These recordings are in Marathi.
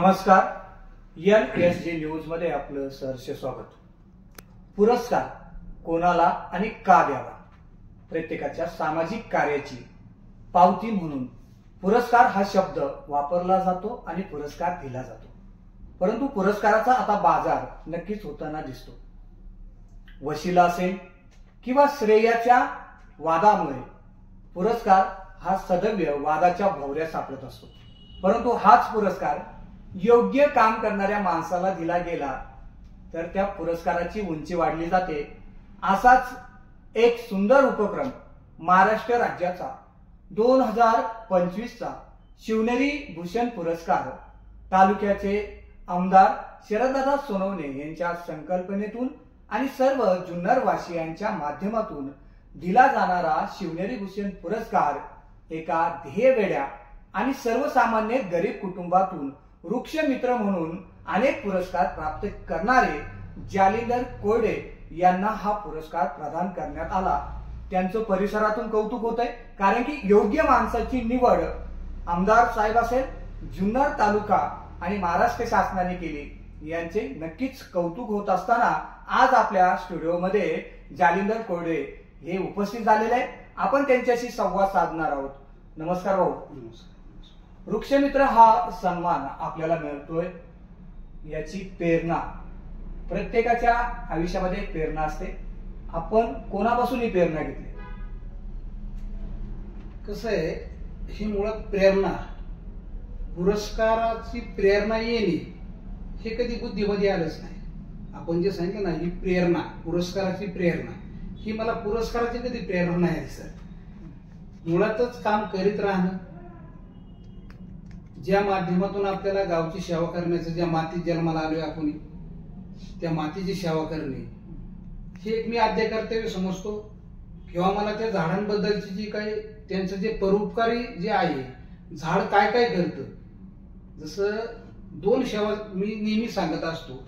नमस्कार. NSG न्यूज मध्ये आपलं सहर्ष स्वागत. पुरस्कार कोणाला आणि का द्यावा, प्रत्येकाच्या सामाजिक कार्याची पावती म्हणून पुरस्कार हा शब्द वापरला जातो आणि पुरस्कार दिला जातो. परंतु पुरस्काराचा आता बाजार नक्कीच होताना दिसतो. वशिला असेल किंवा श्रेयाच्या वादामुळे पुरस्कार हा सदैव वादाच्या भोवऱ्यात सापडत असतो. परंतु हाच पुरस्कार योग्य काम करणाऱ्या माणसाला दिला गेला तर त्या पुरस्काराची उंची वाढली जाते. असाच एक सुंदर उपक्रम महाराष्ट्र राज्याचा 2025 चा शिवनेरी भूषण पुरस्कार तालुक्याचे आमदार शरददादा सोनवणे यांच्या संकल्पनेतून आणि सर्व जुन्नर वासियांच्या माध्यमातून दिला जाणारा शिवनेरी भूषण पुरस्कार एका ध्येयवेड्या आणि सर्वसामान्य गरीब कुटुंबातून वृक्षमित्र म्हणून अनेक पुरस्कार प्राप्त करणारे जालिंदर कोरडे यांना हा पुरस्कार प्रदान करण्यात आला. त्यांचं परिसरातून कौतुक होत आहे, कारण की योग्य माणसाची निवड आमदार साहेब असेल, जुन्नर तालुका आणि महाराष्ट्र शासनाने केली. यांचे नक्कीच कौतुक होत असताना आज आपल्या स्टुडिओमध्ये जालिंदर कोरडे हे उपस्थित झालेले आहेत. आपण त्यांच्याशी संवाद साधणार आहोत. नमस्कार भाऊ. नमस्कार. वृक्षमित्र हा सन्मान आपल्याला मिळतोय, याची प्रेरणा प्रत्येकाच्या आयुष्यामध्ये एक प्रेरणा असते. आपण कोणापासून ही प्रेरणा घेतली? कसं आहे, ही मुळात प्रेरणा, पुरस्काराची प्रेरणा येणे हे कधी बुद्धीमध्ये आलंच नाही. आपण जे सांगितलं ना, ही प्रेरणा, पुरस्काराची प्रेरणा, ही मला पुरस्काराची कधी प्रेरणा नाही दिसत. मुळातच काम करीत राहणं, ज्या माध्यमातून आपल्याला गावची सेवा करण्याचं, ज्या मातीत जन्माला आलोय आपण, त्या मातीची सेवा करणे हे एक मी आद्य कर्तव्य समजतो. किंवा मला त्या झाडांबद्दलची जी काही त्यांचं जे परोपकारी जे आहे, झाड काय काय करतं, जसं दोन सेवा मी नेहमी सांगत असतो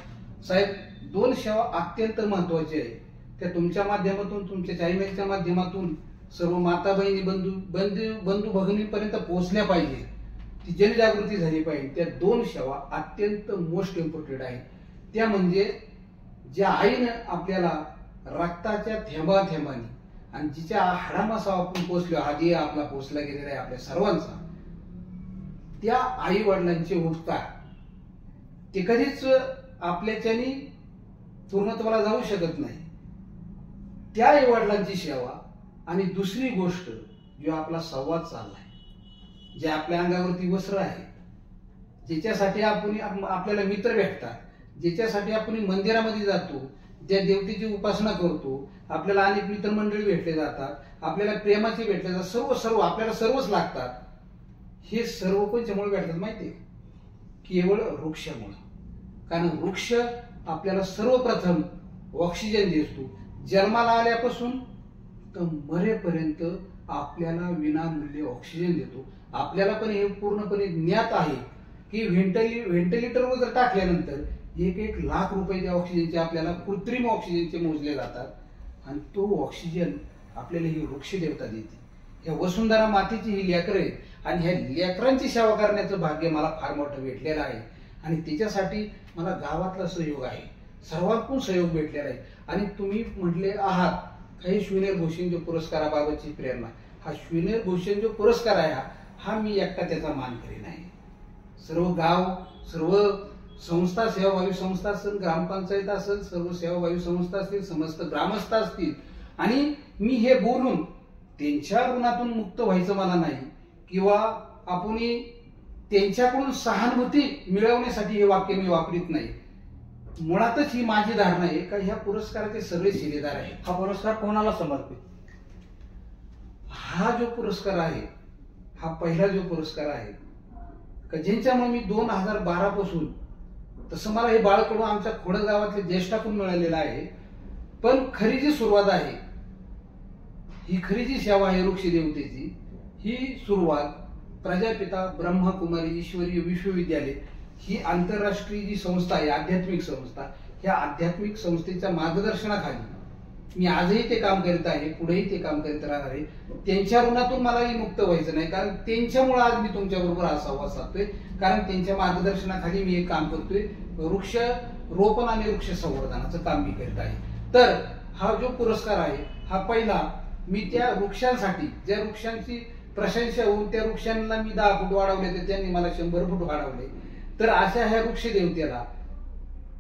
साहेब, दोन सेवा अत्यंत महत्वाची आहे. त्या तुमच्या माध्यमातून, तुमच्या चॅनलच्या माध्यमातून सर्व माता बहिणी बंधू भगिनींपर्यंत पोहोचल्या पाहिजे, ती जनजागृती झाली पाहिजे. त्या दोन सेवा अत्यंत मोस्ट इम्पॉर्टंट आहे. त्या म्हणजे ज्या आईनं आपल्याला रक्ताच्या थेंबाथेंबाने आणि जिच्या हाडामासा आपण पोचलो, हा देह आपला पोचला गेलेला आहे आपल्या सर्वांचा, त्या आई वडिलांचे उपकार ते कधीच आपल्याच्यानी पूर्णत्वाला जाऊ शकत नाही. त्या आई वडिलांची सेवा आणि दुसरी गोष्ट, जो आपला संवाद चाललाय, जे आपल्या अंगावरती वस्त्र आहे, ज्याच्यासाठी आपण आपल्याला मित्र भेटतात, ज्याच्यासाठी आपण मंदिरामध्ये जातो, ज्या देवतेची उपासना करतो, आपल्याला अनेक मित्रमंडळी भेटले जातात, आपल्याला प्रेमाचे भेटले जातात, सर्व आपल्याला सर्वच लागतात. हे सर्व कोणच्यामुळे भेटतात माहितीये? केवळ वृक्षामुळे. कारण वृक्ष आपल्याला सर्वप्रथम ऑक्सिजन देतो, जन्माला आल्यापासून तर मरेपर्यंत आपल्याला विनामूल्य ऑक्सिजन देतो. आपल्याला पण हे पूर्णपणे ज्ञात आहे की व्हेंटिलेटरवर जर टाकल्यानंतर 1 लाख रुपये त्या ऑक्सिजनचे आपल्याला कृत्रिम ऑक्सिजनचे मोजले जातात. आणि तो ऑक्सिजन आपल्याला ही वृक्ष देवता देते. ह्या वसुंधरा मातेची ही लेकरं आहेत आणि ह्या लेकरांची सेवा करण्याचं भाग्य मला फार मोठं भेटलेलं आहे. आणि त्याच्यासाठी मला गावातला सहयोग आहे, सर्वांकडून सहयोग भेटलेला आहे. आणि तुम्ही म्हटले आहात काही शिवनेरी भूषण जो पुरस्काराबाबतची प्रेरणा, हा शिवनेरी भूषण जो पुरस्कार आहे हा मी एकटा त्याचा मान करीन आहे. सर्व गाव, सर्व संस्था, सेवाभावी संस्था असेल, ग्रामपंचायत असेल, सर्व सेवाभावी संस्था असतील, समस्त ग्रामस्थ असतील, आणि मी हे बोलून त्यांच्या ऋणातून मुक्त व्हायचं मला नाही, किंवा आपण त्यांच्याकडून सहानुभूती मिळवण्यासाठी हे वाक्य मी वापरीत नाही. मुळातच ही माझी धारणा आहे का ह्या पुरस्काराचे सगळे शिलेदार आहे. हा पुरस्कार कोणाला समर्पित? हा जो पुरस्कार आहे, हा पहिला जो पुरस्कार आहे का ज्यांच्यामुळे मी 2012 पासून, तसं मला हे बाळकडून आमच्या खोडद गावातल्या ज्येष्ठाकडून मिळालेला आहे. पण खरी जी सुरुवात आहे, ही खरी जी सेवा आहे वृक्ष देवतेची, ही सुरुवात प्रजापिता ब्रह्मकुमारी ईश्वरीय विश्वविद्यालय ही आंतरराष्ट्रीय जी संस्था आहे, आध्यात्मिक संस्था, ह्या आध्यात्मिक संस्थेच्या मार्गदर्शनाखाली मी आजही ते काम करीत आहे, पुढेही ते काम करीत राहणार आहे. त्यांच्या ऋणातून मलाही मुक्त व्हायचं नाही, कारण त्यांच्यामुळे आज मी तुमच्या बरोबर हा संवाद साधतोय. कारण त्यांच्या मार्गदर्शनाखाली मी एक काम करतोय, वृक्ष रोपण आणि वृक्ष संवर्धनाचं काम मी करीत आहे. तर हा जो पुरस्कार आहे हा पहिला मी त्या वृक्षांसाठी, ज्या वृक्षांची प्रशंसा होऊन त्या वृक्षांना मी 10 फूट वाढवले तर त्यांनी मला 100 फूट वाढवले. तर अशा ह्या वृक्ष देवतेला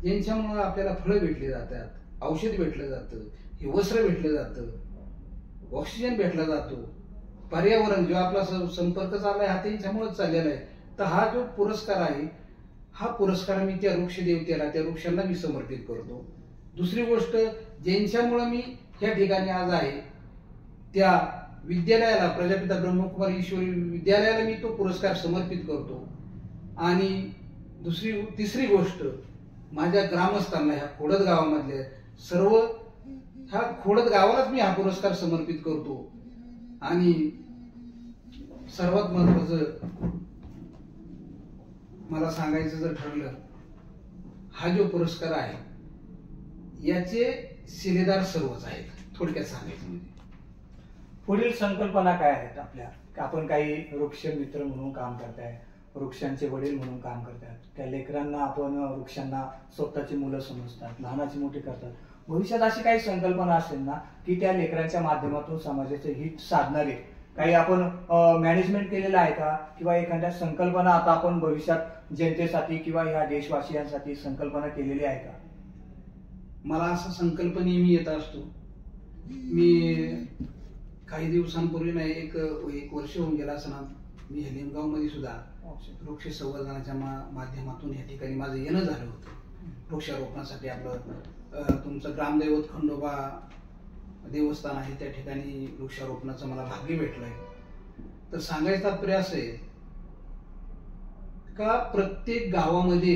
यांच्यामुळे आपल्याला फळं भेटली जातात, औषध भेटलं जातं, हे वस्त्र भेटलं जातं, ऑक्सिजन भेटला जातो, पर्यावरण जो आपला संपर्क चाललाय हा त्यांच्यामुळेच चाललेला आहे. तर हा जो पुरस्कार आहे हा पुरस्कार मी त्या वृक्ष देवतेला, त्या वृक्षांना मी समर्पित करतो. दुसरी गोष्ट, ज्यांच्यामुळे मी या ठिकाणी आज आहे त्या विद्यालयाला, प्रजापिता ब्रह्मकुमारी ईश्वरी विद्यालयाला मी तो पुरस्कार समर्पित करतो. आणि तिसरी गोष्ट, माझ्या ग्रामस्थांना, ह्या खोडद गावामधल्या सर्व ह्या खोडद गावालाच मी हा पुरस्कार समर्पित करतो. आणि सर्वात महत्वाचं मला सांगायचं जर ठरलं, हा जो पुरस्कार आहे याचे शिलेदार सर्वच आहेत. थोडक्यात सांगायचं म्हणजे पुढील संकल्पना काय आहेत आपल्या? आपण काही वृक्ष मित्र म्हणून काम करताय, वृक्षांचे वडील म्हणून काम करतात, त्या लेकरांना आपण वृक्षांना स्वतःची मुलं समजतात, लहानाची मोठी करतात. भविष्यात अशी काही संकल्पना असेल ना की त्या लेकरांच्या माध्यमातून समाजाचे हित साधणारे काही आपण मॅनेजमेंट केलेलं आहे का? किंवा एखाद्या संकल्पना आता आपण भविष्यात जनतेसाठी किंवा ह्या देशवासियांसाठी संकल्पना केलेली आहे का? मला असा संकल्पने मी येत असतो. मी काही दिवसांपूर्वी नाही, एक वर्ष होऊन गेला असं, मी लिंगाव मध्ये सुद्धा वृक्ष संवर्धनाच्या माध्यमातून या ठिकाणी माझं येणं झालं होतं. वृक्षारोपणासाठी आपलं तुमचं ग्रामदैवत खंडोबा देवस्थान आहे त्या ठिकाणी वृक्षारोपणाचं मला भाग्य भेटलंय. तर सांगायचं तात्पर्य असं आहे का प्रत्येक गावामध्ये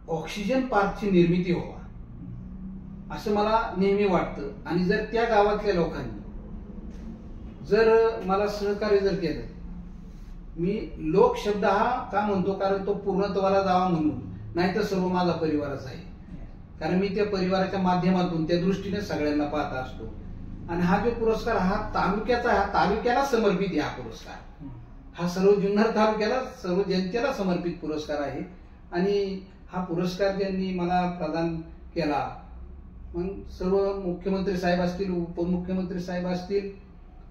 ऑक्सिजन पार्कची निर्मिती व्हावा असं मला नेहमी वाटतं. आणि जर त्या गावातल्या लोकांनी जर मला सहकार्य जर केलं, मी लोक शब्द हा का म्हणतो कारण तो पूर्णत्वाला जावा म्हणून, नाही तर सर्व माझा परिवारच आहे. कारण मी त्या परिवाराच्या माध्यमातून त्या दृष्टीने सगळ्यांना पाहत असतो. आणि हा जो पुरस्कार हा तालुक्याला समर्पित आहे. हा पुरस्कार हा सर्व जुन्नर तालुक्याला, सर्व जनतेला समर्पित पुरस्कार आहे. आणि हा पुरस्कार ज्यांनी मला प्रदान केला, मग सर्व मुख्यमंत्री साहेब असतील, उपमुख्यमंत्री साहेब असतील,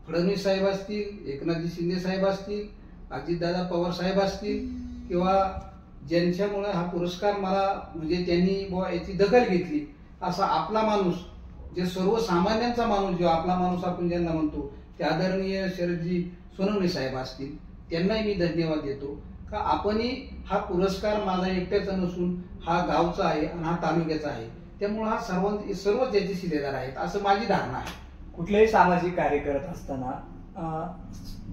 फडणवीस साहेब असतील, एकनाथजी शिंदे साहेब असतील, अजितदादा पवार साहेब असतील, किंवा ज्यांच्यामुळे हा पुरस्कार मला म्हणजे त्यांनी बुवा याची दखल घेतली असा आपला माणूस, जे सर्वसामान्यांचा माणूस, जो आपला माणूस आपण ज्यांना म्हणतो, ते आदरणीय शरदजी सोनवणे साहेब असतील, त्यांनाही मी धन्यवाद देतो का आपणही हा पुरस्कार माझा एकट्याचा नसून हा गावचा आहे आणि हा तालुक्याचा आहे. त्यामुळे हा सर्वच याचे शिलेदार आहेत असं माझी धारणा आहे. कुठलेही सामाजिक कार्य करत असताना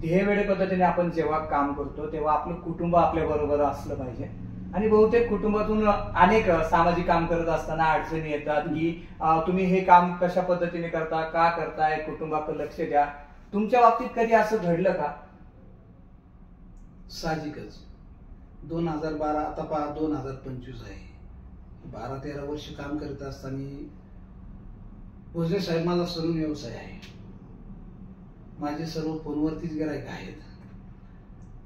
ध्येयवेळे पद्धतीने आपण जेव्हा काम करतो तेव्हा आपलं कुटुंब आपल्या बरोबर असलं पाहिजे. आणि बहुतेक कुटुंबातून अनेक सामाजिक काम करत असताना अडचणी येतात की तुम्ही हे काम कशा पद्धतीने करता, का करताय, कुटुंबाकडे लक्ष द्या. तुमच्या बाबतीत कधी असं घडलं का? साहजिकच 2012 आता 2025 आहे, 12-13 वर्ष काम करत असताना भोजने साहेब माझा सलून व्यवसाय आहे. माझे सर्व फोनवरतीच गिराईक आहेत.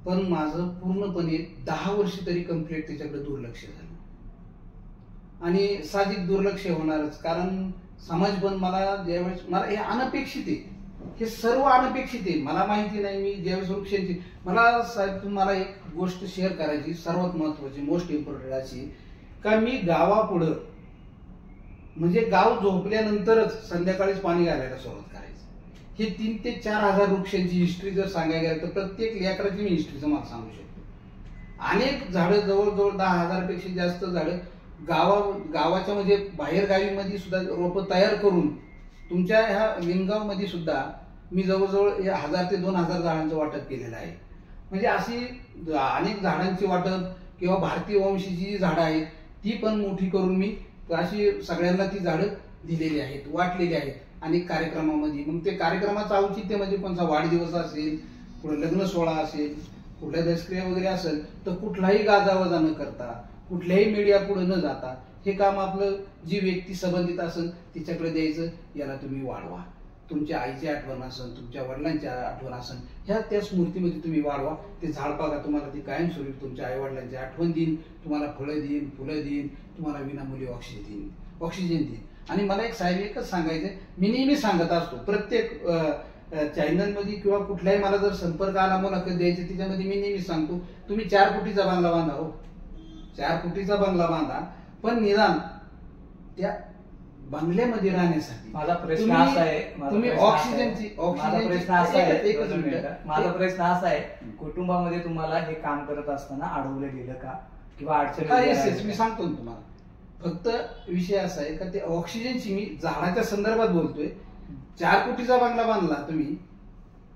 पण माझं पूर्णपणे 10 वर्ष तरी कंप्लीट त्याच्याकडे दुर्लक्ष झालं. आणि साहजिक दुर्लक्ष होणारच, कारण समाज पण मला ज्यावेळेस मला हे अनपेक्षित आहे, हे सर्व अनपेक्षित आहे. मला माहिती नाही, मी ज्यावेळेस वृक्षांची मला साहेब तुम्हाला एक गोष्ट शेअर करायची, सर्वात महत्वाची, मोस्ट इम्पॉर्टंट अशी का मी गावापुढं म्हणजे गाव झोपल्यानंतरच संध्याकाळीच पाणी घालायला सुरुवात करायचं. ही 3,000 ते 4,000 वृक्षांची हिस्ट्री जर सांगायला गेलं तर प्रत्येक लेकराची मी हिस्ट्रीचं मला सांगू शकतो. अनेक झाडं, जवळजवळ 10,000 पेक्षा जास्त झाडं गावाच्या म्हणजे बाहेर गावीमध्ये सुद्धा रोपं तयार करून तुमच्या ह्या लिंगाव मध्ये सुद्धा मी जवळजवळ 1,000 ते 2,000 झाडांचं वाटप केलेलं आहे. म्हणजे अशी अनेक झाडांची वाटप किंवा भारतीय वंशीची जी झाडं आहेत ती पण मोठी करून मी अशी सगळ्यांना ती झाडं दिलेली आहेत, वाटलेली आहेत अनेक कार्यक्रमामध्ये. मग ते कार्यक्रमाचं औचित्य म्हणजे कोणता वाढदिवस असेल, कुठं लग्न सोहळा असेल, कुठल्या दशक्रिया वगैरे असेल तर कुठलाही गाजावाजा न करता, कुठल्याही मीडिया पुढे न जाता हे काम आपलं जी व्यक्ती संबंधित असेल तिच्याकडे द्यायचं, याला तुम्ही वाढवा. तुमच्या आईची आठवण असेल, तुमच्या वडिलांची आठवण असेल, ह्या त्या स्मृतीमध्ये तुम्ही वाढवा. ते झाड बघा तुम्हाला ती कायमस्वरूपी तुमच्या आई वडिलांची आठवण देईन, तुम्हाला फळं देईन, फुलं देईन, तुम्हाला विनामूल्य ऑक्सिजन देईन. आणि मला एक साहेब एकच सांगायचं, मी नेहमी सांगत असतो प्रत्येक चॅनलमध्ये किंवा कुठल्याही मला जर संपर्क आला मुलाखत द्यायची त्याच्यामध्ये मी नेहमी सांगतो, तुम्ही 4 कोटीचा बंगला बांधा, हो 4 कोटीचा बंगला बांधा, पण निदान त्या बंगल्यामध्ये राहण्यासाठी माझा प्रश्न असा आहे, तुम्ही ऑक्सिजनची माझा प्रश्न असा आहे, कुटुंबामध्ये तुम्हाला हे काम करत असताना अडवलं गेलं का किंवा अडचण? मी सांगतो ना तुम्हाला. फक्त विषय असा आहे का ते ऑक्सिजनची, मी झाडाच्या संदर्भात बोलतोय. 4 कोटीचा बंगला बांधला तुम्ही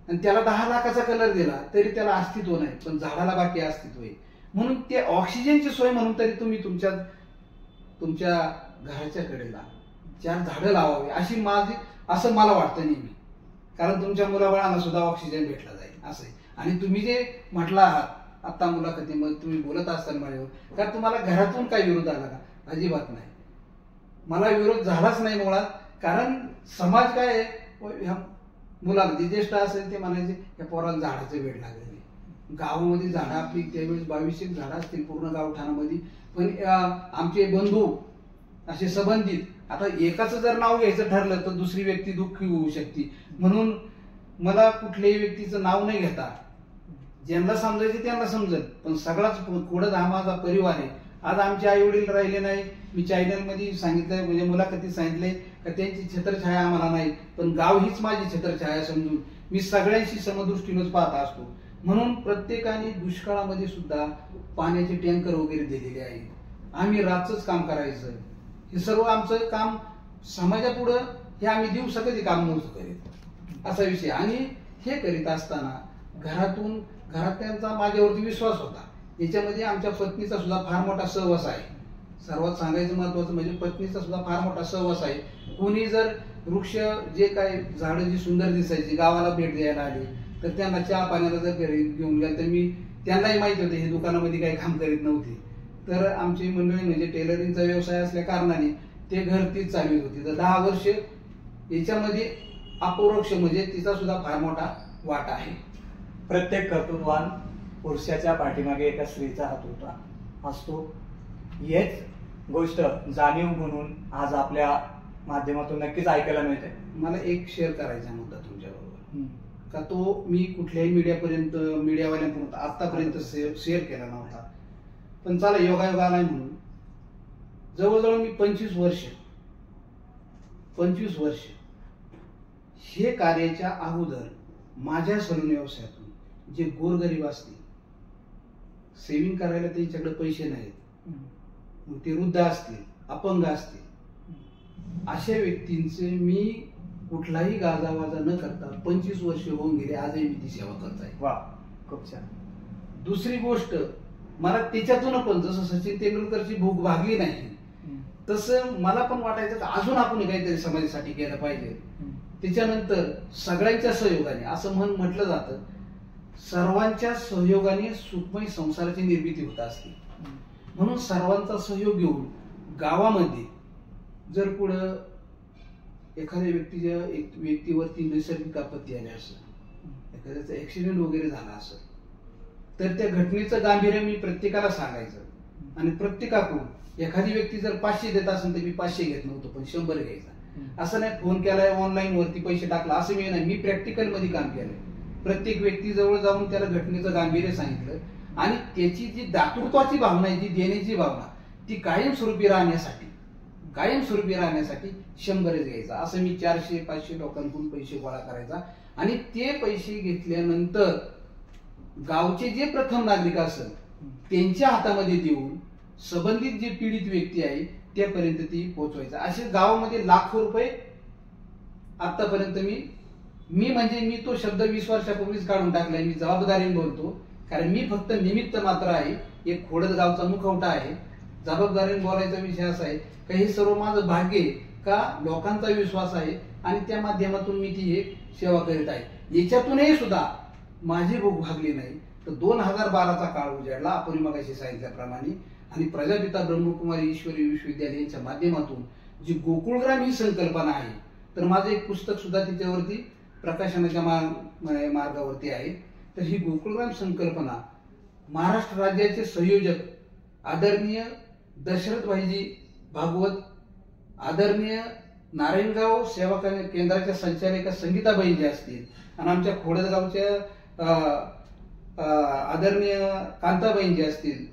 आणि त्याला 10 लाखाचा कलर दिला तरी त्याला अस्तित्व नाही, पण झाडाला बाकी अस्तित्व आहे. म्हणून ते ऑक्सिजनची सोय म्हणून तरी तुम्ही तुमच्या घराच्या कडेला 4 झाडं लावावी असं मला वाटतं नेहमी. कारण तुमच्या मुलाबाळांना सुद्धा ऑक्सिजन भेटला जाईल असं आहे. आणि तुम्ही जे म्हटला आहात आता मुलाखतीमध्ये तुम्ही बोलत असताना माझ्यावर, कारण तुम्हाला घरातून काही विरोध आला का? अजिबात नाही. मला विरोध झालाच नाही मुळात. कारण समाज काय आहे, ह्या मुलाला जे ज्येष्ठ असेल ते म्हणायचे या पोराला झाडाचं वेळ लागले. गावामध्ये झाडं आपली त्यावेळेस 22 झाडं असतील पूर्ण गावठाणामध्ये, पण आमचे बंधू असे संबंधित, आता एकाचं जर नाव घ्यायचं ठरलं तर दुसरी व्यक्ती दुःखी होऊ शकते. म्हणून मला कुठल्याही व्यक्तीचं नाव नाही घेता, ज्यांना समजायचे त्यांना समजेल, पण सगळाच पुढं हा माझा परिवार आहे. आज आमचे आई वडील राहिले नाही. मी चॅनलमध्ये सांगितलंय, म्हणजे मुलाखतीत सांगितलंय का त्यांची छत्रछाया आम्हाला नाही, पण गाव हीच माझी छत्रछाया समजून मी सगळ्यांशी समदृष्टीनंच पाहत असतो. म्हणून प्रत्येकाने दुष्काळामध्ये सुद्धा पाण्याचे टँकर वगैरे दिलेले आहेत. आम्ही रातच काम करायचं. हे सर्व आमचं काम समाजापुढं हे आम्ही दिवसा कधी काम नव्हतं करीत असा विषय. आणि हे करीत असताना घरातल्यांचा माझ्यावरती विश्वास होता. याच्यामध्ये आमच्या पत्नीचा सुद्धा फार मोठा सहवास आहे. सर्वात सांगायचं महत्वाचं म्हणजे पत्नीचा सुद्धा फार मोठा सहवास आहे. कोणी जर वृक्ष जे काय झाडं जी सुंदर दिसायची गावाला भेट द्यायला आली तर त्यांना चहा पाण्याला जर घरी घेऊन गेलं तर मी त्यांनाही माहिती होतं हे दुकानामध्ये काही काम करीत नव्हते. तर आमची मंडळी म्हणजे टेलरिंगचा व्यवसाय असल्या कारणाने ते घर तीच चालवित होती. तर 10 वर्ष याच्यामध्ये अपरोक्ष म्हणजे तिचा सुद्धा फार मोठा वाटा आहे. प्रत्येक कर्तृत्वान पुरुषाच्या पाठीमागे एका स्त्रीचा हात असतो. हेच गोष्ट जाणीव म्हणून आज आपल्या माध्यमातून नक्कीच ऐकायला मिळते. मला एक शेअर करायचा मुद्दा तुमच्याबरोबर, का तो मी कुठल्याही मीडियावाल्यांपर्यंत आतापर्यंत शेअर केला नव्हता. पण चला योगायोग आलाय म्हणून जवळजवळ मी 25 वर्ष हे कार्याच्या अगोदर माझ्या सलून व्यवसायातून जे गोरगरीब असतील, सेव्हिंग करायला त्यांच्याकडे पैसे नाहीत, ते वृद्ध असतील, अपंग असतील, अशा व्यक्तींचे मी कुठलाही गाजावाजा न करता 25 वर्ष होऊन गेले, आजही मी ती सेवा करत आहे. वा, खूप छान. दुसरी गोष्ट, मला त्याच्यातून पण जसं सचिन तेंडुलकरची भूक भागली नाही तसं मला पण वाटायचं की अजून आपण काहीतरी समाजासाठी केलं पाहिजे. त्याच्यानंतर सगळ्यांच्या सहयोगाने, असं म्हटलं जातं, सर्वांच्या सहयोगाने सुखमय संसाराची निर्मिती होत असते. म्हणून सर्वांचा सहयोग घेऊन गावामध्ये जर पुढं एखाद्या व्यक्तीवरती नैसर्गिक आपत्ती आली असेल, एखाद्याचा ऍक्सिडेंट वगैरे झाला असेल, तर त्या घटनेचं गांभीर्य मी प्रत्येकाला सांगायचं. आणि प्रत्येकाकडून एखादी व्यक्ती जर 500 देत असेल तर मी 500 घेत नव्हतो, पण 100 घ्यायचा. असं नाही फोन केलाय ऑनलाईन वरती पैसे टाकला असं मी नाही. मी प्रॅक्टिकल मध्ये काम केलंय. प्रत्येक व्यक्ती जवळ जाऊन त्याला घटनेचं गांभीर्य सांगितलं आणि त्याची जी दातृत्वाची भावना आहे, जी देण्याची भावना, ती कायमस्वरूपी राहण्यासाठी 100 घ्यायचा. असं मी 400-500 लोकांकडून पैसे गोळा करायचा. आणि ते पैसे घेतल्यानंतर गावचे जे प्रथम नागरिक असेल त्यांच्या हातामध्ये देऊन संबंधित जी पीडित व्यक्ती आहे त्यापर्यंत ती पोहोचवायचा. असे गावामध्ये लाखो रुपये आतापर्यंत मी तो शब्द 20 वर्षापूर्वीच काढून टाकलाय. मी जबाबदारीने बोलतो, कारण मी फक्त निमित्त मात्र आहे. एक खोडद गावचा मुखवटा आहे. जबाबदारीने बोलायचा विषय असा आहे का हे सर्व माझं भाग्य आहे, का लोकांचा विश्वास आहे आणि त्या माध्यमातून मी ती एक सेवा करीत आहे. याच्यातूनही सुद्धा माझी भूक भागली नाही. तर 2012चा काळ उजाडला, आपण मगाशी सांगितल्याप्रमाणे. आणि प्रजापिता ब्रह्मकुमारी ईश्वरी विश्वविद्यालय यांच्या माध्यमातून जी गोकुळग्राम ही संकल्पना आहे, तर माझं एक पुस्तक सुद्धा तिच्यावरती प्रकाशनाच्या मार्गावरती आहे. तर ही गोकुळग्राम संकल्पना महाराष्ट्र राज्याचे संयोजक आदरणीय दशरथ भाईजी भागवत, आदरणीय नारायणगाव सेवा केंद्राच्या संचालिका संगीताबाई जे असतील आणि आमच्या खोडदगावच्या आदरणीय कांताबाई जे असतील,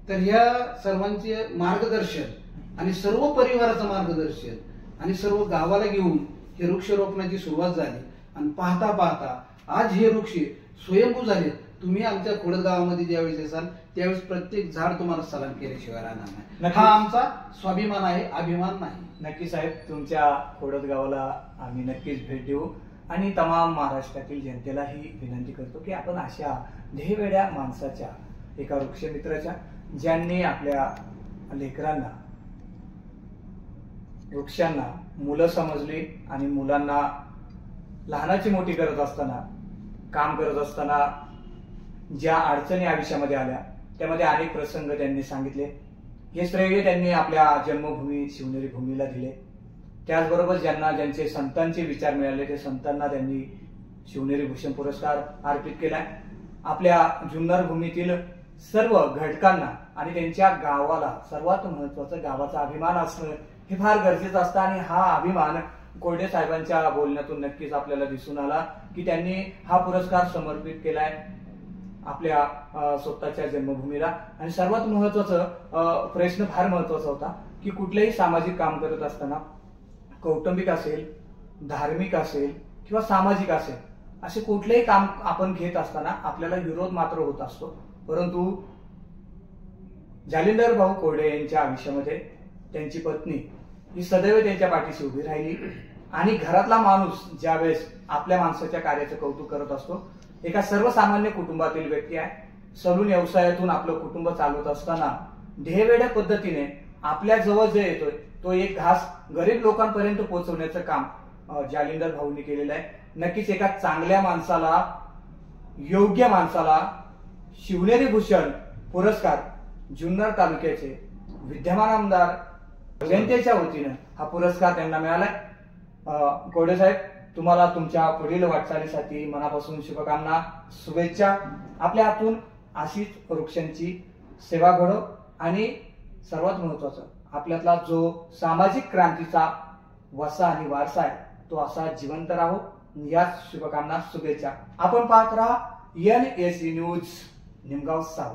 तर ह्या सर्वांचे मार्गदर्शन आणि सर्व परिवाराचं मार्गदर्शन आणि सर्व गावाला घेऊन हे वृक्षारोपणाची सुरुवात झाली. आणि पाहता पाहता आज हे वृक्ष स्वयंभू झाले. तुम्ही आमच्या खोडदगावामध्ये ज्यावेळेस असाल त्यावेळेस प्रत्येक झाड तुम्हाला सलाम केल्याशिवाय राहणार नाही. हा आमचा स्वाभिमान आहे, अभिमान नाही. नक्की साहेब, तुमच्या खोडदगावाला आम्ही नक्कीच भेट देऊ आणि तमाम महाराष्ट्रातील जनतेला ही विनंती करतो की आपण अशा ध्येयवेड्या माणसाच्या, एका वृक्षमित्राच्या, ज्यांनी आपल्या लेकरांना, वृक्षांना मुलं समजली आणि मुलांना लहानाची मोठी करत असताना, काम करत असताना ज्या अडचणी आयुष्यामध्ये आल्या त्यामध्ये अनेक प्रसंग त्यांनी सांगितले. हे श्रेय त्यांनी आपल्या जन्मभूमी शिवनेरी भूमीला दिले. त्याचबरोबर ज्यांचे संतांचे विचार मिळाले ते संतांना त्यांनी शिवनेरी भूषण पुरस्कार अर्पित केलाय. आपल्या जुन्नर भूमीतील सर्व घटकांना आणि त्यांच्या गावाला, सर्वात महत्वाचं गावाचा अभिमान असणं हे फार गरजेचं असतं. आणि हा अभिमान कोरडे साहेबांच्या बोलण्यातून नक्कीच आपल्याला दिसून आला की त्यांनी हा पुरस्कार समर्पित केलाय आपल्या स्वतःच्या जन्मभूमीला. आणि सर्वात महत्वाचं प्रश्न फार महत्वाचा होता की कुठलेही सामाजिक काम करत असताना, कौटुंबिक असेल, धार्मिक असेल किंवा सामाजिक असेल, असे कुठलेही काम आपण घेत असताना आपल्याला विरोध मात्र होत असतो. परंतु जालिंदर भाऊ कोरडे यांच्या आयुष्यामध्ये त्यांची पत्नी ही सदैव त्यांच्या पाठीशी उभी राहिली. आणि घरातला माणूस ज्यावेळेस आपल्या माणसाच्या कार्याचं कौतुक करत असतो, एका सर्वसामान्य कुटुंबातील व्यक्ती आहे, सलून व्यवसायातून आपलं कुटुंब चालवत असताना ध्येयवेड्या पद्धतीने आपल्या जवळ जे येतोय तो एक घास गरीब लोकांपर्यंत पोहोचवण्याचं काम जालिंदर भाऊंनी केलेलं आहे. नक्कीच एका चांगल्या माणसाला, योग्य माणसाला शिवनेरी भूषण पुरस्कार जुन्नर तालुक्याचे विद्यमान आमदार जनतेच्या वतीनं हा पुरस्कार त्यांना मिळालाय. कोरडे साहेब, तुम्हाला तुमच्या पुढील वाटचालीसाठी मनापासून शुभकामना, शुभेच्छा. आपल्या हातून अशीच वृक्षांची सेवा घडो आणि सर्वात महत्वाचं आपल्यातला जो सामाजिक क्रांतीचा वसा आणि वारसा आहे तो असा जिवंत राहो. याच शुभकामना, शुभेच्छा. आपण पाहत राहा NSE न्यूज, निमगाव 6.